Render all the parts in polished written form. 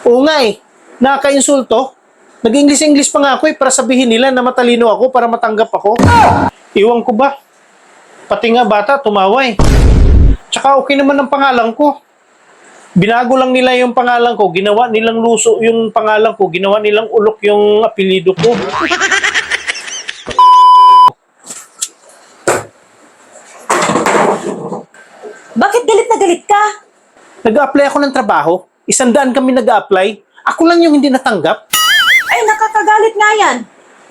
Oo nga eh. Nakaka-insulto. Nag-English-English pa nga ako para sabihin nila na matalino ako para matanggap ako. Iwan ko ba? Pati nga bata, tumawa eh. Tsaka okay naman ang pangalan ko. Binago lang nila yung pangalan ko, ginawa nilang luso yung pangalan ko, ginawa nilang ulok yung apelido ko. Bakit galit na galit ka? Nag-a-apply ako ng trabaho. 100 kami nag-a-apply. Ako lang yung hindi natanggap. Ay, nakakagalit nga yan.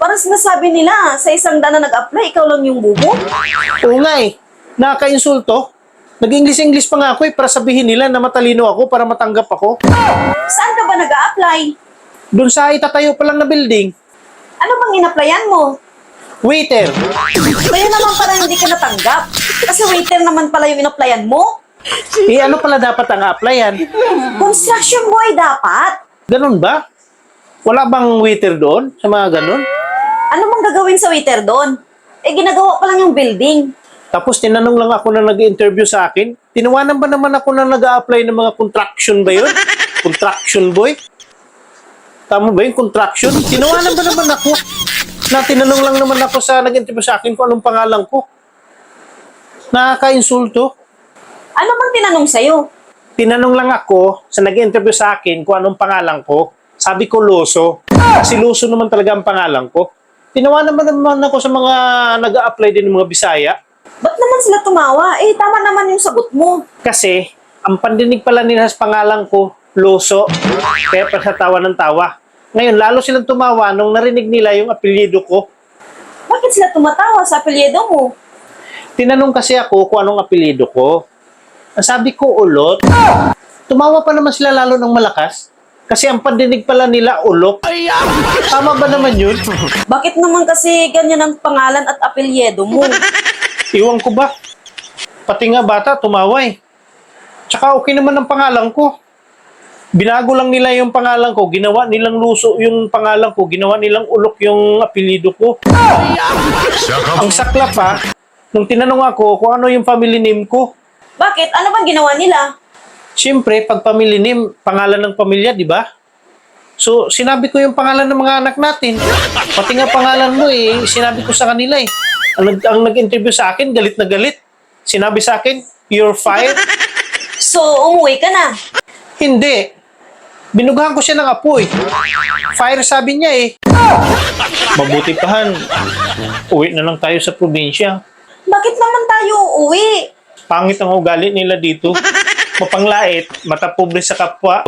Parang sinasabi nila, sa 100 na nag-apply, ikaw lang yung bubo. Oo nga eh. Nakaka-insulto. Nag-English-English pa nga ako para sabihin nila na matalino ako para matanggap ako. Saan ka ba nag-a-apply? Doon sa itatayo pa lang na building. Ano bang in-applyan mo? Waiter. Kaya naman pala hindi ka natanggap. Kasi waiter naman pala yung in-applyan mo. Eh ano pala dapat ang applyan? Construction boy dapat. Ganun ba? Wala bang waiter doon sa mga ganun? Ano bang gagawin sa waiter doon? Eh, ginagawa pa lang yung building. Tapos tinanong lang ako na nag-interview sa akin. Tinawanan ba naman ako na nag-a-apply ng mga contraction ba yun? Contraction boy? Tama ba yung contraction? Tinawanan ba naman ako? Na tinanong lang naman ako sa nag-interview sa akin kung anong pangalan ko. Nakaka-insulto. Ano bang tinanong sa'yo? Tinanong lang ako sa nag-interview sa akin kung anong pangalan ko. Sabi ko Loso. Kasi Loso naman talaga ang pangalan ko. Tinawanan ba naman ako sa mga nag-a-apply din ng mga Bisaya? Ba't naman sila tumawa? Eh, tama naman yung sagot mo. Kasi, ang pandinig pala nila sa pangalan ko, Loso. Kaya pa sa tawa ng tawa. Ngayon, lalo silang tumawa nung narinig nila yung apelyido ko. Bakit sila tumatawa sa apelyido mo? Tinanong kasi ako kung anong apelyido ko. Ang sabi ko, Ulot. Tumawa pa naman sila lalo ng malakas. Kasi ang pandinig pala nila, Ulok. Tama ba naman yun? Bakit naman kasi ganyan ang pangalan at apelyido mo? Iwan ko ba? Pati nga bata, tumawa eh. Tsaka okay naman ang pangalan ko. Binago lang nila yung pangalan ko, ginawa nilang luso yung pangalan ko, ginawa nilang ulok yung apelido ko. Ang sakla pa, nung tinanong ako kung ano yung family name ko. Bakit? Ano bang ginawa nila? Siyempre, pag family name, pangalan ng pamilya, di ba? So, sinabi ko yung pangalan ng mga anak natin. Pati nga pangalan mo eh, sinabi ko sa kanila eh. Ang nag-interview sa akin, galit na galit. Sinabi sa akin, you're fired. So, umuwi ka na. Hindi. Binugahan ko siya ng apoy. Fire sabi niya eh. Mabuti pahan. Uwi na lang tayo sa probinsya. Bakit naman tayo uuwi? Pangit ang ugali nila dito. Mapanglait, matapobre sa kapwa.